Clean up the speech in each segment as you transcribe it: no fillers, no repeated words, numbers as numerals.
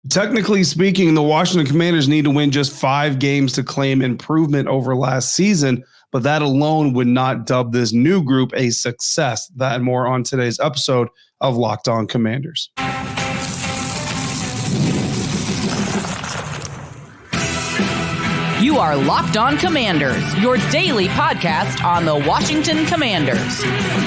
Technically speaking, the Washington Commanders need to win just 5 games to claim improvement over last season, but that alone would not dub this new group a success. That and more on today's episode of Locked On Commanders. You are Locked On Commanders, your daily podcast on the Washington Commanders.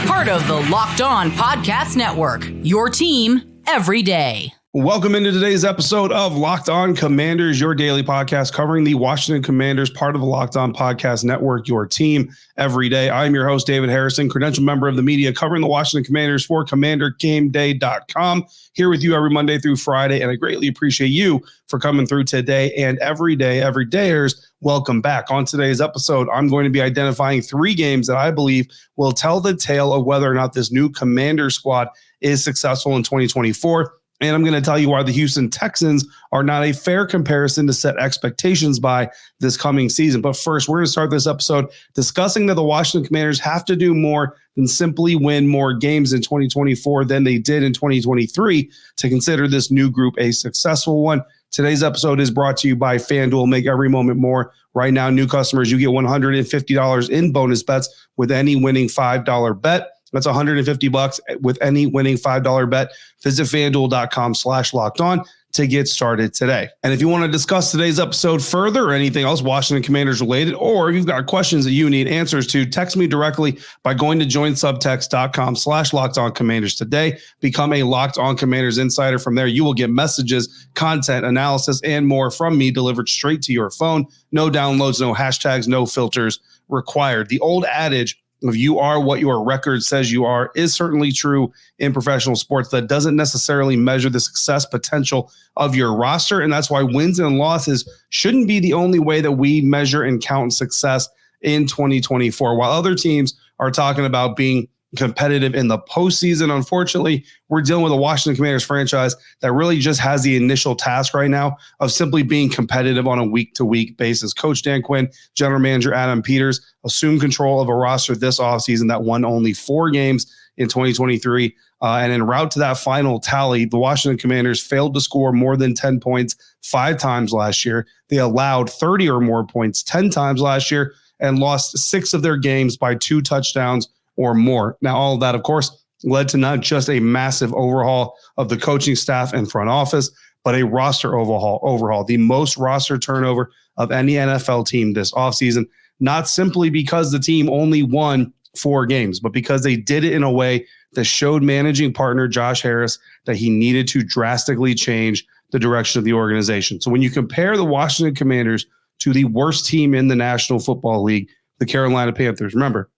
Part of the Locked On Podcast Network, your team every day. Welcome into today's episode of Locked On Commanders, your daily podcast covering the Washington Commanders, part of the Locked On Podcast Network, your team every day. I'm your host, David Harrison, credentialed member of the media covering the Washington Commanders for CommanderGameDay.com, here with you every Monday through Friday, and I greatly appreciate you for coming through today and every day. Everydayers, welcome back. On today's episode, I'm going to be identifying 3 games that I believe will tell the tale of whether or not this new Commander squad is successful in 2024. And I'm going to tell you why the Houston Texans are not a fair comparison to set expectations by this coming season. But first, we're going to start this episode discussing that the Washington Commanders have to do more than simply win more games in 2024 than they did in 2023 to consider this new group a successful one. Today's episode is brought to you by FanDuel. Make every moment more. Right now, new customers, you get $150 in bonus bets with any winning $5 bet. That's $150 with any winning $5 bet. Visit FanDuel.com/lockedon to get started today. And if you want to discuss today's episode further or anything else Washington Commanders related, or if you've got questions that you need answers to, text me directly by going to joinsubtext.com/lockedoncommanders today. Become a Locked On Commanders insider. From there, you will get messages, content, analysis, and more from me delivered straight to your phone. No downloads, no hashtags, no filters required. The old adage, if you are what your record says you are, is certainly true in professional sports. That doesn't necessarily measure the success potential of your roster, and that's why wins and losses shouldn't be the only way that we measure and count success in 2024. While other teams are talking about being competitive in the postseason, unfortunately, we're dealing with a Washington Commanders franchise that really just has the initial task right now of simply being competitive on a week-to-week basis. Coach Dan Quinn, General Manager Adam Peters assumed control of a roster this offseason that won only 4 games in 2023. And en route to that final tally, the Washington Commanders failed to score more than 10 points 5 times last year. They allowed 30 or more points 10 times last year and lost 6 of their games by 2 touchdowns or more. Now, all of that, of course, led to not just a massive overhaul of the coaching staff and front office, but a roster overhaul, the most roster turnover of any NFL team this offseason, not simply because the team only won 4 games, but because they did it in a way that showed managing partner Josh Harris that he needed to drastically change the direction of the organization. So when you compare the Washington Commanders to the worst team in the National Football League, the Carolina Panthers, remember,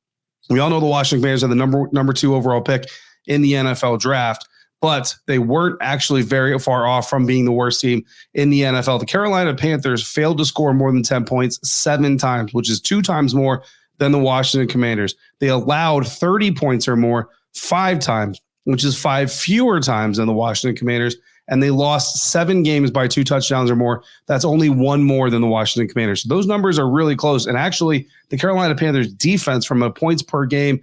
we all know the Washington Commanders are the number 2 overall pick in the NFL draft, but they weren't actually very far off from being the worst team in the NFL. The Carolina Panthers failed to score more than 10 points 7 times, which is 2 times more than the Washington Commanders. They allowed 30 points or more 5 times, which is 5 fewer times than the Washington Commanders. And they lost 7 games by 2 touchdowns or more. That's only 1 more than the Washington Commanders. So those numbers are really close. And actually, the Carolina Panthers defense from a points per game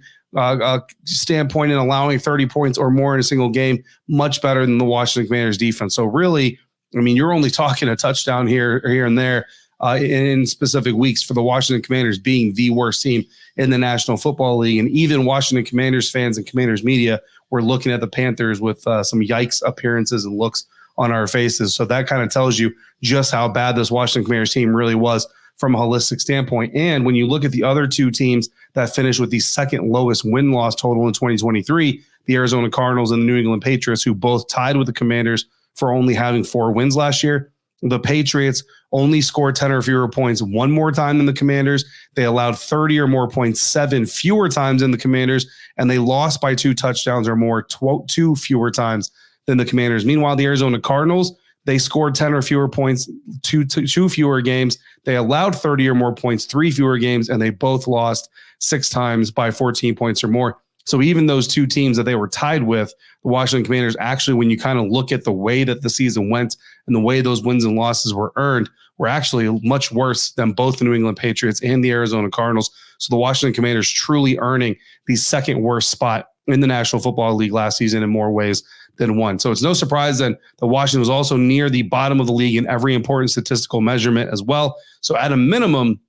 standpoint and allowing 30 points or more in a single game, much better than the Washington Commanders defense. So really, I mean, you're only talking a touchdown here and there in specific weeks for the Washington Commanders being the worst team in the National Football League. And even Washington Commanders fans and Commanders media were looking at the Panthers with some yikes appearances and looks on our faces. So that kind of tells you just how bad this Washington Commanders team really was from a holistic standpoint. And when you look at the other 2 teams that finished with the second lowest win-loss total in 2023, the Arizona Cardinals and the New England Patriots, who both tied with the Commanders for only having 4 wins last year. The Patriots only scored 10 or fewer points 1 more time than the Commanders. They allowed 30 or more points 7 fewer times than the Commanders, and they lost by 2 touchdowns or more 2 fewer times than the Commanders. Meanwhile, the Arizona Cardinals, they scored 10 or fewer points 2 fewer games. They allowed 30 or more points 3 fewer games, and they both lost 6 times by 14 points or more. So even those 2 teams that they were tied with, the Washington Commanders, actually, when you kind of look at the way that the season went and the way those wins and losses were earned, were actually much worse than both the New England Patriots and the Arizona Cardinals. So the Washington Commanders truly earning the second worst spot in the National Football League last season in more ways than one. So it's no surprise that the Washington was also near the bottom of the league in every important statistical measurement as well. So at a minimum,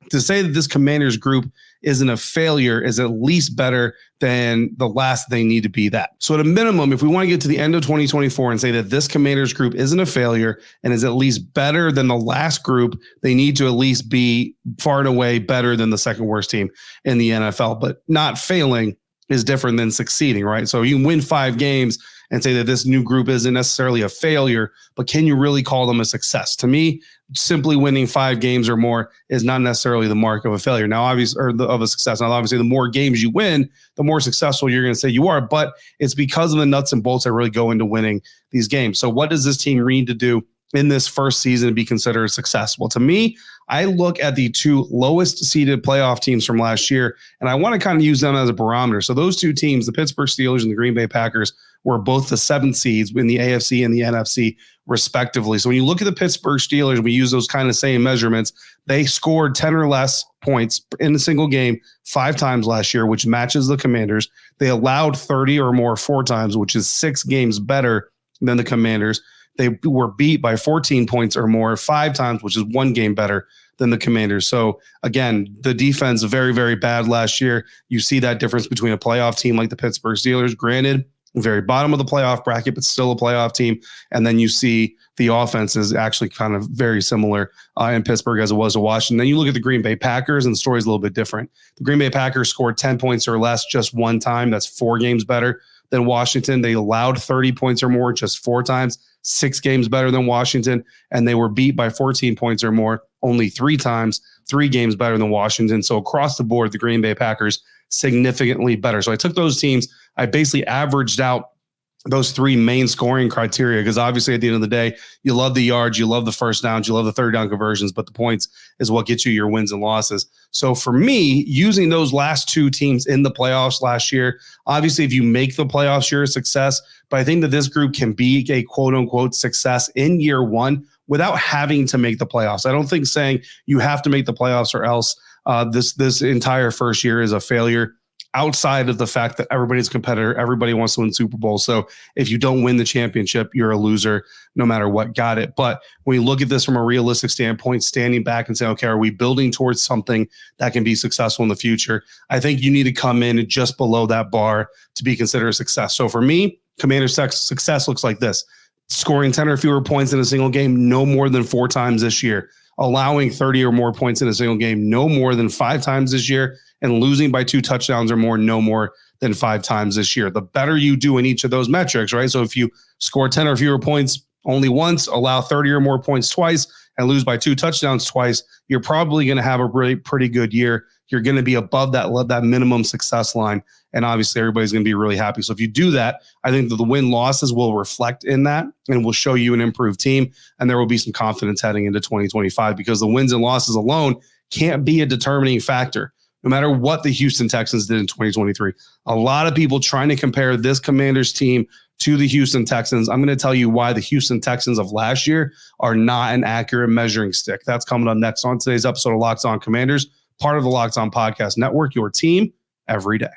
to say that this Commanders group isn't a failure is at least better than the last they need to be that. So at a minimum, if we want to get to the end of 2024 and say that this Commanders group isn't a failure and is at least better than the last group, they need to at least be far and away better than the second worst team in the NFL. But not failing is different than succeeding, right? So you can win 5 games and say that this new group isn't necessarily a failure, but can you really call them a success? To me, simply winning 5 games or more is not necessarily the mark of a failure. Now, obviously, of a success. Now, obviously, the more games you win, the more successful you're going to say you are, but it's because of the nuts and bolts that really go into winning these games. So what does this team need to do in this first season to be considered successful? To me, I look at the 2 lowest seeded playoff teams from last year, and I want to kind of use them as a barometer. So those 2 teams, the Pittsburgh Steelers and the Green Bay Packers, were both the 7th seeds in the AFC and the NFC, respectively. So when you look at the Pittsburgh Steelers, we use those kind of same measurements. They scored 10 or less points in a single game 5 times last year, which matches the Commanders. They allowed 30 or more 4 times, which is 6 games better than the Commanders. They were beat by 14 points or more 5 times, which is 1 game better than the Commanders. So again, the defense very, very bad last year. You see that difference between a playoff team like the Pittsburgh Steelers, granted, very bottom of the playoff bracket, but still a playoff team. And then you see the offense is actually kind of very similar in Pittsburgh as it was to Washington. Then you look at the Green Bay Packers, and the story's a little bit different. The Green Bay Packers scored 10 points or less just 1 time. That's 4 games better than Washington. They allowed 30 points or more just 4 times, 6 games better than Washington. And they were beat by 14 points or more only 3 times, 3 games better than Washington. So across the board, the Green Bay Packers significantly better. So I took those teams, I basically averaged out those 3 main scoring criteria, because obviously at the end of the day, you love the yards, you love the first downs, you love the third down conversions, but the points is what gets you your wins and losses. So for me, using those last 2 teams in the playoffs last year, obviously if you make the playoffs, you're a success, but I think that this group can be a quote unquote success in year 1 without having to make the playoffs. I don't think saying you have to make the playoffs or else this entire first year is a failure, outside of the fact that everybody's a competitor, everybody wants to win Super Bowl. So if you don't win the championship, you're a loser no matter what got it. But when you look at this from a realistic standpoint, standing back and saying, okay, are we building towards something that can be successful in the future? I think you need to come in just below that bar to be considered a success. So for me, Commanders' success looks like this: scoring 10 or fewer points in a single game, no more than 4 times this year. Allowing 30 or more points in a single game, no more than 5 times this year, and losing by 2 touchdowns or more, no more than 5 times this year. The better you do in each of those metrics, right? So if you score 10 or fewer points only once, allow 30 or more points twice, and lose by 2 touchdowns twice, you're probably going to have a really pretty good year. You're going to be above that minimum success line, and obviously everybody's going to be really happy. So if you do that, I think that the win-losses will reflect in that and will show you an improved team, and there will be some confidence heading into 2025, because the wins and losses alone can't be a determining factor. No matter what the Houston Texans did in 2023, a lot of people trying to compare this Commanders team to the Houston Texans. I'm going to tell you why the Houston Texans of last year are not an accurate measuring stick. That's coming up next on today's episode of Locked On Commanders, part of the Locked On Podcast Network, your team every day.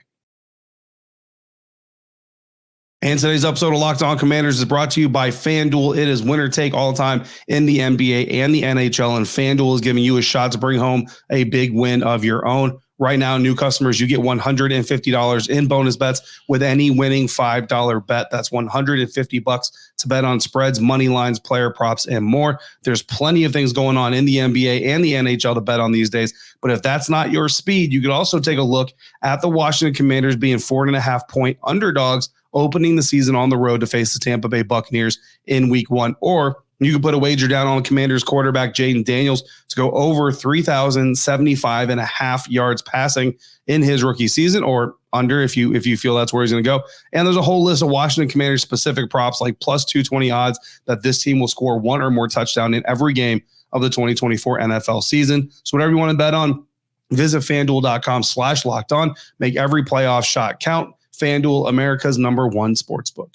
And today's episode of Locked On Commanders is brought to you by FanDuel. It is winner take all time in the NBA and the NHL, and FanDuel is giving you a shot to bring home a big win of your own. Right now, new customers, you get $150 in bonus bets with any winning $5 bet. That's $150 to bet on spreads, money lines, player props, and more. There's plenty of things going on in the NBA and the NHL to bet on these days. But if that's not your speed, you could also take a look at the Washington Commanders being 4.5-point underdogs opening the season on the road to face the Tampa Bay Buccaneers in week 1. Or you can put a wager down on the Commanders quarterback Jaden Daniels to go over 3,075.5 yards passing in his rookie season, or under if you feel that's where he's going to go. And there's a whole list of Washington Commanders specific props like plus 220 odds that this team will score 1 or more touchdown in every game of the 2024 NFL season. So whatever you want to bet on, visit FanDuel.com/lockedon. Make every playoff shot count. FanDuel, America's #1 sportsbook.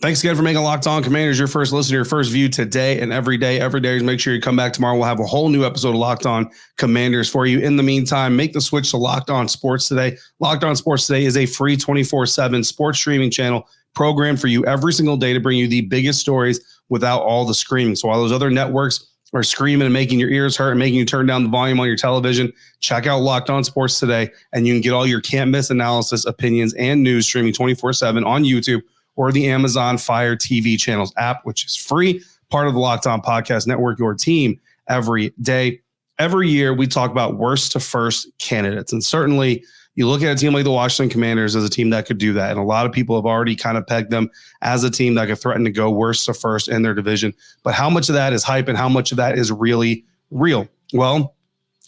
Thanks again for making Locked On Commanders your first listen, your first view today and every day. Every day, make sure you come back tomorrow. We'll have a whole new episode of Locked On Commanders for you. In the meantime, make the switch to Locked On Sports Today. Locked On Sports Today is a free 24/7 sports streaming channel programmed for you every single day to bring you the biggest stories without all the screaming. So while those other networks are screaming and making your ears hurt and making you turn down the volume on your television, check out Locked On Sports Today, and you can get all your can't-miss analysis, opinions, and news streaming 24/7 on YouTube or the Amazon Fire TV channels app, which is free, part of the Locked On Podcast Network, your team every day. Every year, we talk about worst to first candidates. And certainly, you look at a team like the Washington Commanders as a team that could do that. And a lot of people have already kind of pegged them as a team that could threaten to go worst to first in their division. But how much of that is hype and how much of that is really real? Well,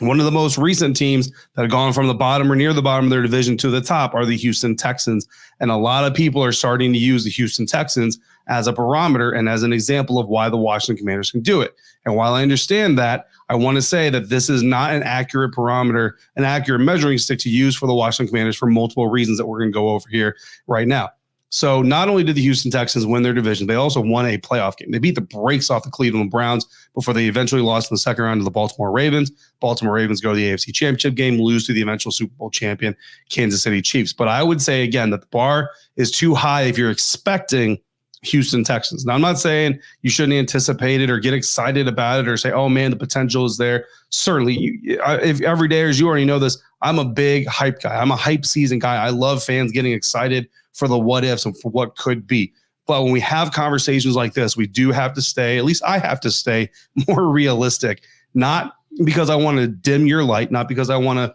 one of the most recent teams that have gone from the bottom or near the bottom of their division to the top are the Houston Texans. And a lot of people are starting to use the Houston Texans as a barometer and as an example of why the Washington Commanders can do it. And while I understand that, I want to say that this is not an accurate barometer, an accurate measuring stick to use for the Washington Commanders for multiple reasons that we're going to go over here right now. So not only did the Houston Texans win their division, they also won a playoff game. They beat the brakes off the Cleveland Browns before they eventually lost in the second round to the Baltimore Ravens. Baltimore Ravens go to the AFC Championship game, lose to the eventual Super Bowl champion, Kansas City Chiefs. But I would say, again, that the bar is too high if you're expecting Houston Texans. Now, I'm not saying you shouldn't anticipate it or get excited about it or say, oh, man, the potential is there. Certainly, if every day, as you already know this, I'm a big hype guy. I'm a hype season guy. I love fans getting excited for the what ifs and for what could be. But when we have conversations like this, we do have to stay, at least I have to stay more realistic, not because I want to dim your light, not because I want to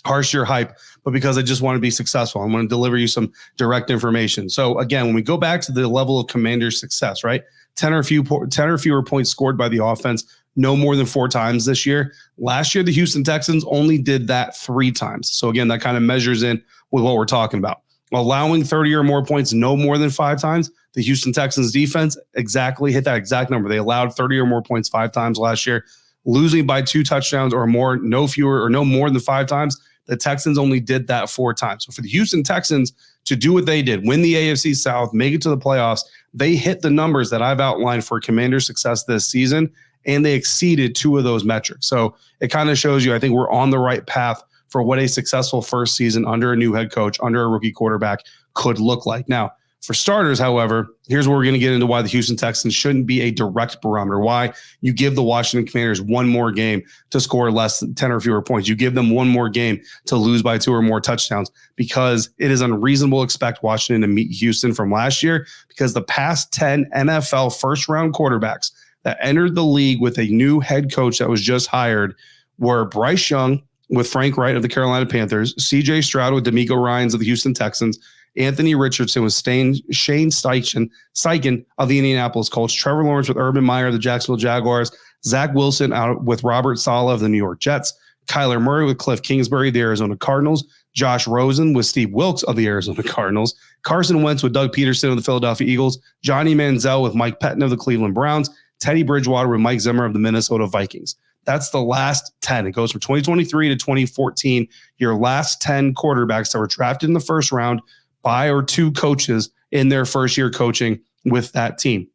harsh your hype, but because I just want to be successful. I want to deliver you some direct information. So again, when we go back to the level of Commanders' success, right? 10 or fewer points scored by the offense, no more than 4 times this year. Last year, the Houston Texans only did that 3 times. So again, that kind of measures in with what we're talking about. Allowing 30 or more points no more than 5 times, the Houston Texans defense exactly hit that exact number. They allowed 30 or more points 5 times last year. Losing by 2 touchdowns or more, no fewer or no more than 5 times, the Texans only did that 4 times. So for the Houston Texans to do what they did, win the AFC South, make it to the playoffs, they hit the numbers that I've outlined for Commander success this season, and they exceeded 2 of those metrics. So it kind of shows you, I think we're on the right path for what a successful first season under a new head coach, under a rookie quarterback could look like. Now, for starters, however, here's where we're going to get into why the Houston Texans shouldn't be a direct barometer, why you give the Washington Commanders one more game to score less than 10 or fewer points. You give them one more game to lose by 2 or more touchdowns, because it is unreasonable to expect Washington to meet Houston from last year, because the past 10 NFL first-round quarterbacks that entered the league with a new head coach that was just hired were Bryce Young with Frank Wright of the Carolina Panthers, C.J. Stroud with D'Amico Ryans of the Houston Texans, Anthony Richardson with Shane Steichen of the Indianapolis Colts, Trevor Lawrence with Urban Meyer of the Jacksonville Jaguars, Zach Wilson out with Robert Saleh of the New York Jets, Kyler Murray with Cliff Kingsbury of the Arizona Cardinals, Josh Rosen with Steve Wilkes of the Arizona Cardinals, Carson Wentz with Doug Peterson of the Philadelphia Eagles, Johnny Manziel with Mike Pettin of the Cleveland Browns, Teddy Bridgewater with Mike Zimmer of the Minnesota Vikings. That's the last 10. It goes from 2023 to 2014. Your last 10 quarterbacks that were drafted in the first round by or 2 coaches in their first year coaching with that team.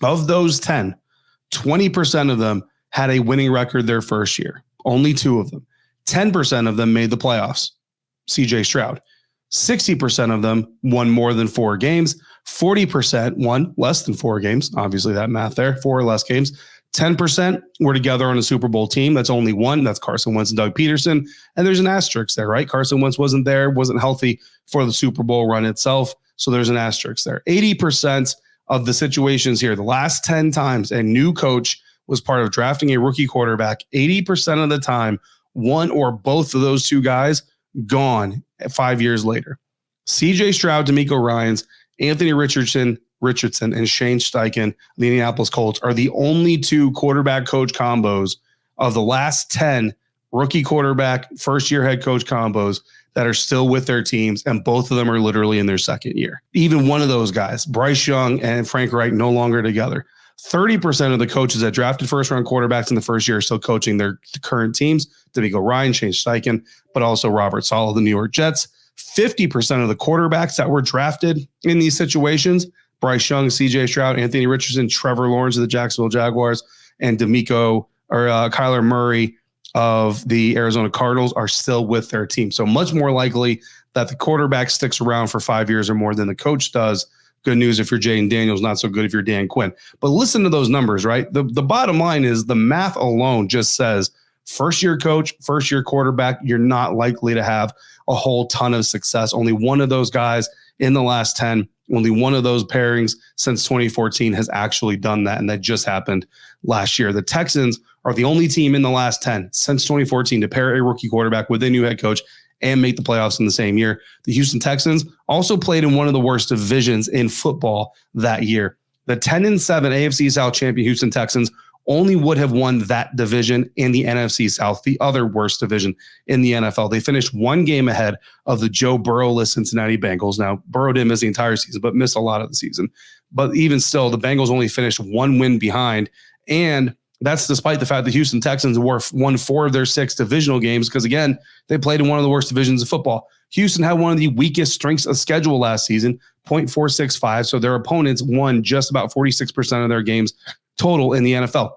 Of those 10, 20% of them had a winning record their first year. Only 2 of them. 10% of them made the playoffs. C.J. Stroud. 60% of them won more than 4 games. 40% won less than 4 games. Obviously, that math there, 4 or less games. 10% were together on a Super Bowl team. That's only 1. That's Carson Wentz and Doug Peterson. And there's an asterisk there, right? Carson Wentz wasn't there, wasn't healthy for the Super Bowl run itself. So there's an asterisk there. 80% of the situations here, the last 10 times a new coach was part of drafting a rookie quarterback, 80% of the time, one or both of those 2 guys gone 5 years later. C.J. Stroud, D'Amico Ryans, Anthony Richardson, and Shane Steichen, the Indianapolis Colts, are the only 2 quarterback coach combos of the last 10 rookie quarterback, first year head coach combos that are still with their teams. And both of them are literally in their second year. Even one of those guys, Bryce Young and Frank Wright, no longer together. 30% of the coaches that drafted first round quarterbacks in the first year are still coaching their current teams. D'Amico Ryan, Shane Steichen, but also Robert Saleh of the New York Jets. 50% of the quarterbacks that were drafted in these situations Bryce Young, CJ Stroud, Anthony Richardson, Trevor Lawrence of the Jacksonville Jaguars, and Kyler Murray of the Arizona Cardinals are still with their team. So much more likely that the quarterback sticks around for 5 years or more than the coach does. Good news if you're Jaden Daniels, not so good if you're Dan Quinn. But listen to those numbers, right? The bottom line is the math alone just says first-year coach, first-year quarterback, you're not likely to have a whole ton of success. Only one of those guys in the last 10, only one of those pairings since 2014 has actually done that, and that just happened last year. The Texans are the only team in the last 10 since 2014 to pair a rookie quarterback with a new head coach and make the playoffs in the same year. The Houston Texans also played in one of the worst divisions in football that year. The 10-7 AFC South champion Houston Texans only would have won that division in the NFC South, the other worst division in the NFL. They finished one game ahead of the Joe Burrow-less Cincinnati Bengals. Now, Burrow didn't miss the entire season, but missed a lot of the season. But even still, the Bengals only finished one win behind, and that's despite the fact the Houston Texans won 4 of their 6 divisional games because, again, they played in one of the worst divisions of football. Houston had one of the weakest strengths of schedule last season, 0.465, so their opponents won just about 46% of their games total in the NFL.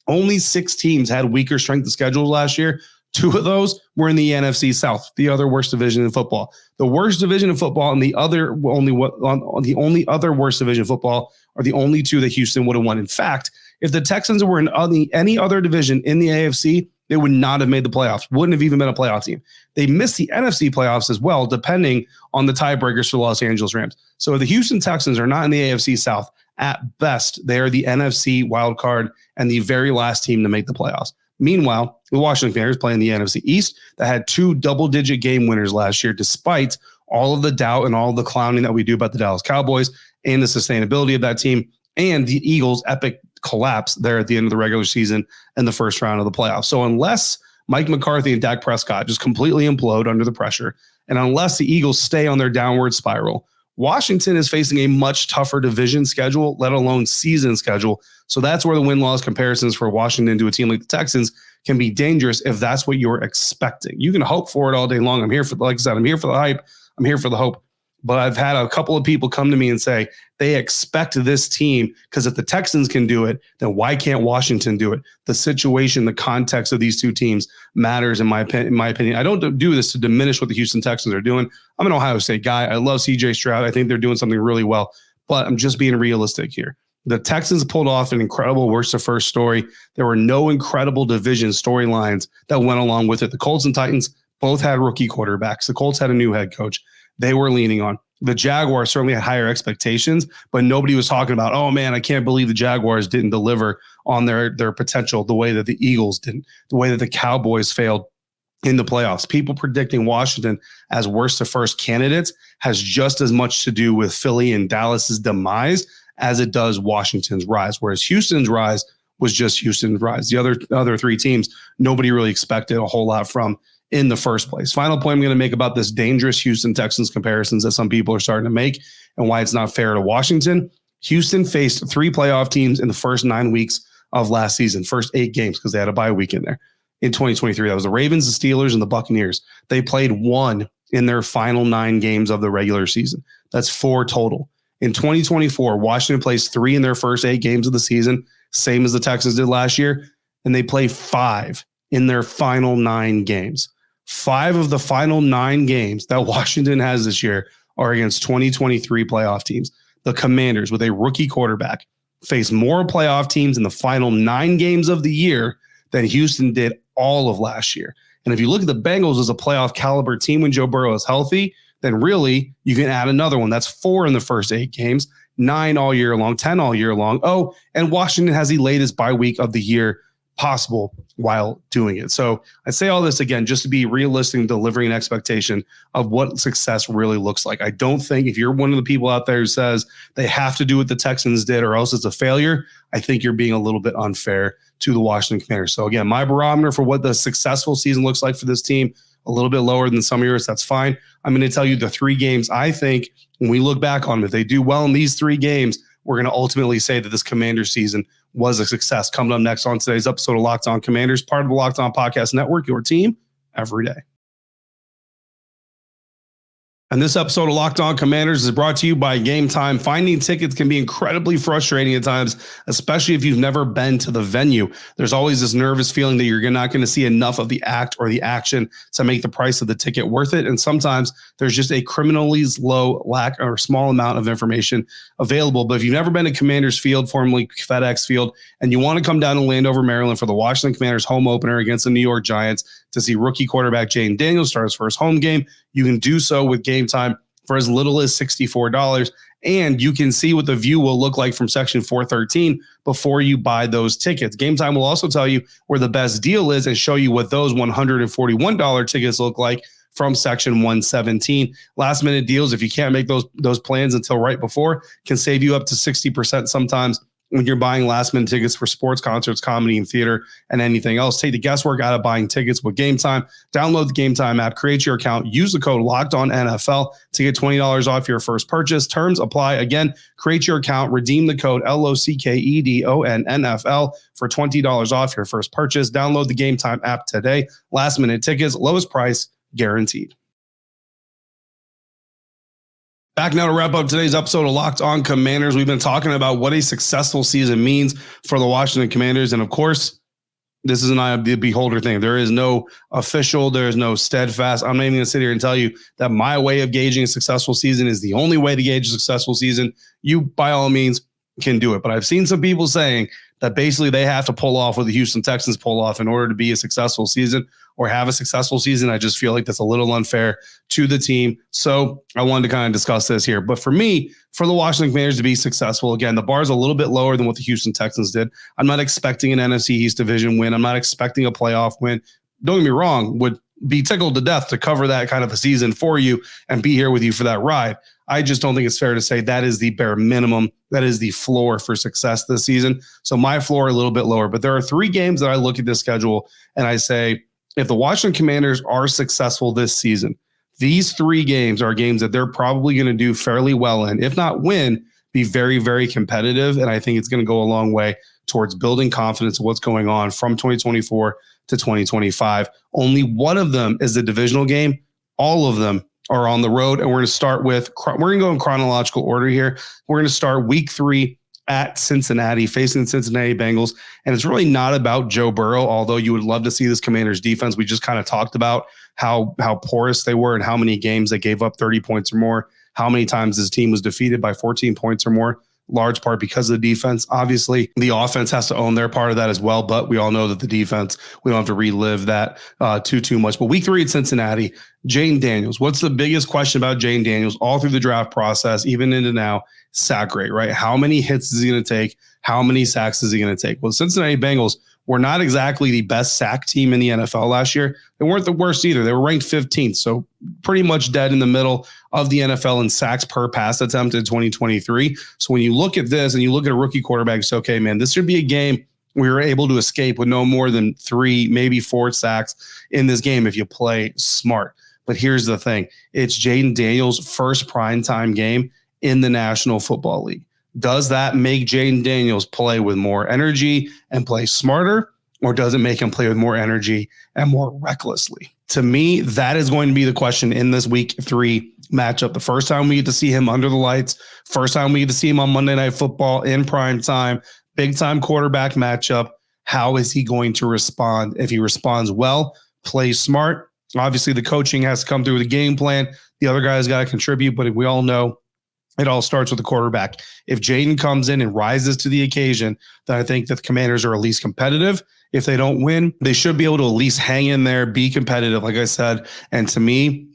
Only 6 teams had weaker strength of schedule last year. 2 of those were in the NFC South, the other worst division in football. The worst division in football and the only other worst division in football are the only 2 that Houston would have won. In fact, if the Texans were in any other division in the AFC, they would not have made the playoffs, wouldn't have even been a playoff team. They missed the NFC playoffs as well, depending on the tiebreakers for the Los Angeles Rams. So if the Houston Texans are not in the AFC South, at best, they are the NFC wild card and the very last team to make the playoffs. Meanwhile, the Washington Commanders play in the NFC East that had 2 double-digit game winners last year, despite all of the doubt and all the clowning that we do about the Dallas Cowboys and the sustainability of that team and the Eagles' epic collapse there at the end of the regular season and the first round of the playoffs. So unless Mike McCarthy and Dak Prescott just completely implode under the pressure, and unless the Eagles stay on their downward spiral, Washington is facing a much tougher division schedule, let alone season schedule. So that's where the win-loss comparisons for Washington to a team like the Texans can be dangerous if that's what you're expecting. You can hope for it all day long. Like I said, I'm here for the hype. I'm here for the hope. But I've had a couple of people come to me and say they expect this team because if the Texans can do it, then why can't Washington do it? The situation, the context of these 2 teams matters in my opinion. I don't do this to diminish what the Houston Texans are doing. I'm an Ohio State guy. I love CJ Stroud. I think they're doing something really well, but I'm just being realistic here. The Texans pulled off an incredible worst to first story. There were no incredible division storylines that went along with it. The Colts and Titans both had rookie quarterbacks. The Colts had a new head coach they were leaning on. The Jaguars certainly had higher expectations, but nobody was talking about, oh man, I can't believe the Jaguars didn't deliver on their potential the way that the Eagles didn't, the way that the Cowboys failed in the playoffs. People predicting Washington as worst to first candidates has just as much to do with Philly and Dallas's demise as it does Washington's rise, whereas Houston's rise was just Houston's rise. The other 3 teams, nobody really expected a whole lot from in the first place. Final point I'm going to make about this dangerous Houston Texans comparisons that some people are starting to make and why it's not fair to Washington. Houston faced 3 playoff teams in the first 9 weeks of last season, first 8 games because they had a bye week in there. In 2023, that was the Ravens, the Steelers, and the Buccaneers. They played 1 in their final 9 games of the regular season. That's 4 total. In 2024, Washington plays 3 in their first 8 games of the season, same as the Texans did last year, and they play 5 in their final 9 games. 5 of the final 9 games that Washington has this year are against 2023 playoff teams. The Commanders, with a rookie quarterback, face more playoff teams in the final 9 games of the year than Houston did all of last year. And if you look at the Bengals as a playoff caliber team when Joe Burrow is healthy, then really you can add another one. That's 4 in the first 8 games, 9 all year long, 10 all year long. Oh, and Washington has the latest bye week of the year possible while doing it. So I say all this again, just to be realistic and delivering an expectation of what success really looks like. I don't think if you're one of the people out there who says they have to do what the Texans did or else it's a failure, I think you're being a little bit unfair to the Washington Commanders. So again, my barometer for what the successful season looks like for this team, a little bit lower than some of yours. That's fine. I'm going to tell you the 3 games I think when we look back on them, if they do well in these 3 games, we're going to ultimately say that this Commanders season was a success. Coming up next on today's episode of Locked On Commanders, part of the Locked On Podcast Network, your team every day. And this episode of Locked On Commanders is brought to you by Game Time. Finding tickets can be incredibly frustrating at times, especially if you've never been to the venue. There's always this nervous feeling that you're not going to see enough of the act or the action to make the price of the ticket worth it. And sometimes there's just a criminally low lack or small amount of information available. But if you've never been to Commanders Field, formerly FedEx Field, and you want to come down to Landover, Maryland for the Washington Commanders home opener against the New York Giants to see rookie quarterback Jayden Daniels start his first home game, you can do so with Game Time for as little as $64. And you can see what the view will look like from section 413 before you buy those tickets. Game Time will also tell you where the best deal is and show you what those $141 tickets look like from section 117. Last minute deals, if you can't make those plans until right before, can save you up to 60% sometimes when you're buying last minute tickets for sports, concerts, comedy, and theater, and anything else. Take the guesswork out of buying tickets with Game Time. Download the Game Time app, create your account, use the code LOCKEDONNFL to get $20 off your first purchase. Terms apply. Again, create your account, redeem the code LOCKEDONNFL for $20 off your first purchase. Download the Game Time app today. Last minute tickets, lowest price guaranteed. Back now to wrap up today's episode of Locked On Commanders. We've been talking about what a successful season means for the Washington Commanders. And of course, this is an eye of the beholder thing. There is no official, there is no steadfast. I'm not even going to sit here and tell you that my way of gauging a successful season is the only way to gauge a successful season. You, by all means, can do it. But I've seen some people saying that basically they have to pull off what the Houston Texans pull off in order to be a successful season or have a successful season. I just feel like that's a little unfair to the team. So I wanted to kind of discuss this here. But for me, for the Washington Commanders to be successful, again, the bar is a little bit lower than what the Houston Texans did. I'm not expecting an NFC East division win. I'm not expecting a playoff win. Don't get me wrong, would be tickled to death to cover that kind of a season for you and be here with you for that ride. I just don't think it's fair to say that is the bare minimum. That is the floor for success this season. So my floor a little bit lower. But there are 3 games that I look at this schedule and I say, if the Washington Commanders are successful this season, these 3 games are games that they're probably going to do fairly well in. If not win, be very, very competitive. And I think it's going to go a long way towards building confidence of what's going on from 2024 to 2025. Only one of them is the divisional game. All of them are on the road. And we're going to start with, we're going to go in chronological order here. We're going to start week 3 at Cincinnati, facing the Cincinnati Bengals. And it's really not about Joe Burrow, although you would love to see this Commanders defense. We just kind of talked about how porous they were and how many games they gave up 30 points or more, how many times this team was defeated by 14 points or more, large part because of the defense. Obviously, the offense has to own their part of that as well, but we all know that the defense, we don't have to relive that too much. But week 3 at Cincinnati, Jayden Daniels. What's the biggest question about Jayden Daniels all through the draft process, even into now? Sack rate, right? How many hits is he going to take? How many sacks is he going to take? Well, the Cincinnati Bengals were not exactly the best sack team in the NFL last year. They weren't the worst either. They were ranked 15th, so pretty much dead in the middle of the NFL in sacks per pass attempt in 2023. So when you look at this and you look at a rookie quarterback, you say, okay, man, this should be a game we were able to escape with no more than 3, maybe 4 sacks in this game if you play smart. But here's the thing. It's Jayden Daniels' first primetime game in the National Football League. Does that make Jayden Daniels play with more energy and play smarter, or does it make him play with more energy and more recklessly? To me, that is going to be the question in this week 3 matchup. The first time we get to see him under the lights, first time we get to see him on Monday Night Football in prime time, big time quarterback matchup. How is he going to respond? If he responds well, plays smart, obviously the coaching has to come through the game plan. The other guys got to contribute, but we all know it all starts with the quarterback. If Jayden comes in and rises to the occasion, then I think that the Commanders are at least competitive. If they don't win, they should be able to at least hang in there, be competitive, like I said. And to me,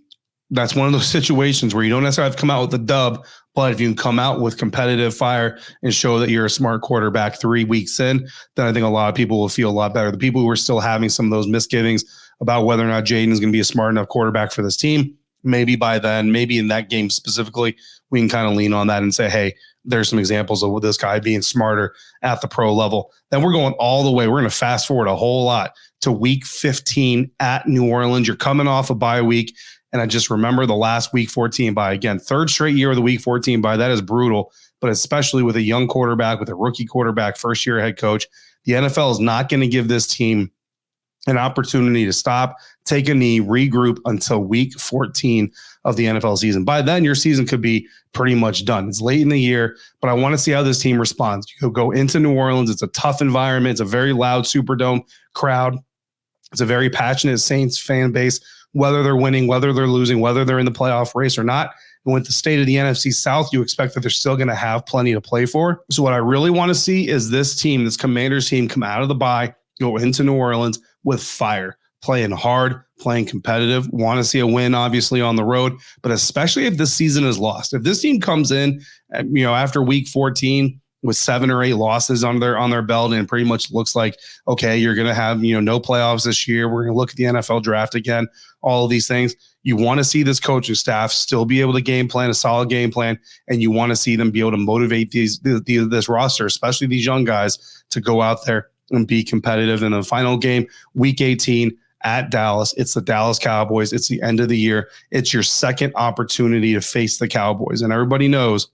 that's one of those situations where you don't necessarily have to come out with a dub, but if you can come out with competitive fire and show that you're a smart quarterback 3 weeks in, then I think a lot of people will feel a lot better. The people who are still having some of those misgivings about whether or not Jayden is going to be a smart enough quarterback for this team, maybe by then, maybe in that game specifically, we can kind of lean on that and say, hey, there's some examples of this guy being smarter at the pro level. Then we're going all the way. We're going to fast forward a whole lot to week 15 at New Orleans. You're coming off a bye week. And I just remember the last week 14 bye. Again, 3rd straight year of the week 14 bye. That is brutal. But especially with a young quarterback, with a rookie quarterback, first-year head coach, the NFL is not going to give this team an opportunity to stop, take a knee, regroup until week 14 of the NFL season. By then, your season could be pretty much done. It's late in the year, but I want to see how this team responds. You go into New Orleans. It's a tough environment. It's a very loud Superdome crowd. It's a very passionate Saints fan base, whether they're winning, whether they're losing, whether they're in the playoff race or not. And with the state of the NFC South, you expect that they're still going to have plenty to play for. So what I really want to see is this team, this Commanders team, come out of the bye, go into New Orleans with fire, playing hard, playing competitive. Want to see a win, obviously, on the road, but especially if this season is lost. If this team comes in, after week 14 with 7 or 8 losses on their belt, and it pretty much looks like, okay, you're going to have, no playoffs this year. We're going to look at the NFL draft again, all of these things. You want to see this coaching staff still be able to game plan, a solid game plan, and you want to see them be able to motivate this roster, especially these young guys, to go out there and be competitive in the final game, week 18 at Dallas. It's the Dallas Cowboys. It's the end of the year. It's your second opportunity to face the Cowboys. And everybody knows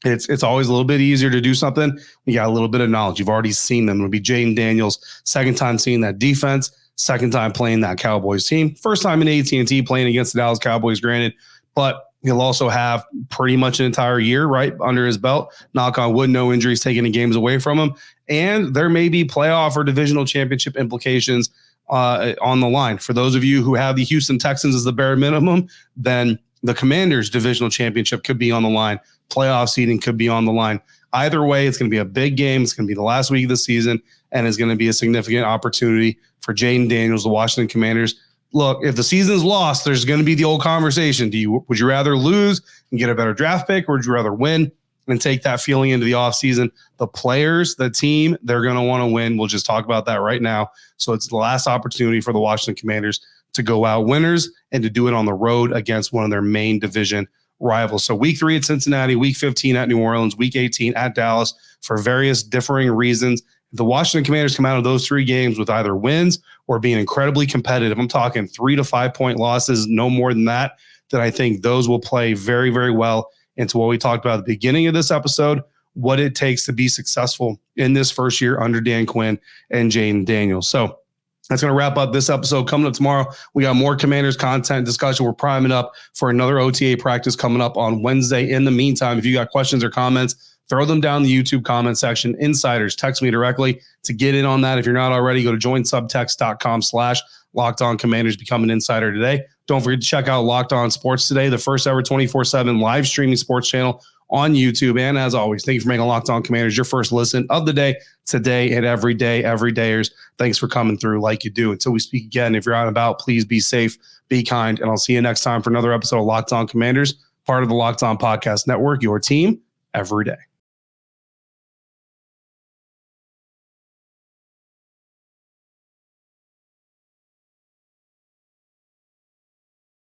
it's always a little bit easier to do something. You got a little bit of knowledge. You've already seen them. It'll be Jaden Daniels, second time seeing that defense, second time playing that Cowboys team. First time in AT&T playing against the Dallas Cowboys, granted, but he'll also have pretty much an entire year right under his belt. Knock on wood, no injuries taking the games away from him. And there may be playoff or divisional championship implications on the line. For those of you who have the Houston Texans as the bare minimum, then the Commanders divisional championship could be on the line. Playoff seeding could be on the line. Either way, it's going to be a big game. It's going to be the last week of the season, and it's going to be a significant opportunity for Jaden Daniels, the Washington Commanders. Look, if the season's lost, there's going to be the old conversation. Would you rather lose and get a better draft pick, or would you rather win and take that feeling into the offseason? The players, the team, they're going to want to win. We'll just talk about that right now. So it's the last opportunity for the Washington Commanders to go out winners and to do it on the road against one of their main division rivals. So week 3 at Cincinnati, week 15 at New Orleans, week 18 at Dallas, for various differing reasons. The Washington Commanders come out of those 3 games with either wins or being incredibly competitive. I'm talking 3 to 5 point losses, no more than that. Then I think those will play very, very well into what we talked about at the beginning of this episode, what it takes to be successful in this first year under Dan Quinn and Jaden Daniels. So that's going to wrap up this episode. Coming up tomorrow, we got more Commanders content discussion. We're priming up for another OTA practice coming up on Wednesday. In the meantime, if you got questions or comments, throw them down the YouTube comment section. Insiders, text me directly to get in on that. If you're not already, go to joinsubtext.com/LockedOnCommanders. Become an insider today. Don't forget to check out Locked On Sports Today, the first ever 24/7 live streaming sports channel on YouTube. And as always, thank you for making Locked On Commanders your first listen of the day, today and every day, everydayers. Thanks for coming through like you do. Until we speak again, if you're out and about, please be safe, be kind, and I'll see you next time for another episode of Locked On Commanders, part of the Locked On Podcast Network, your team every day.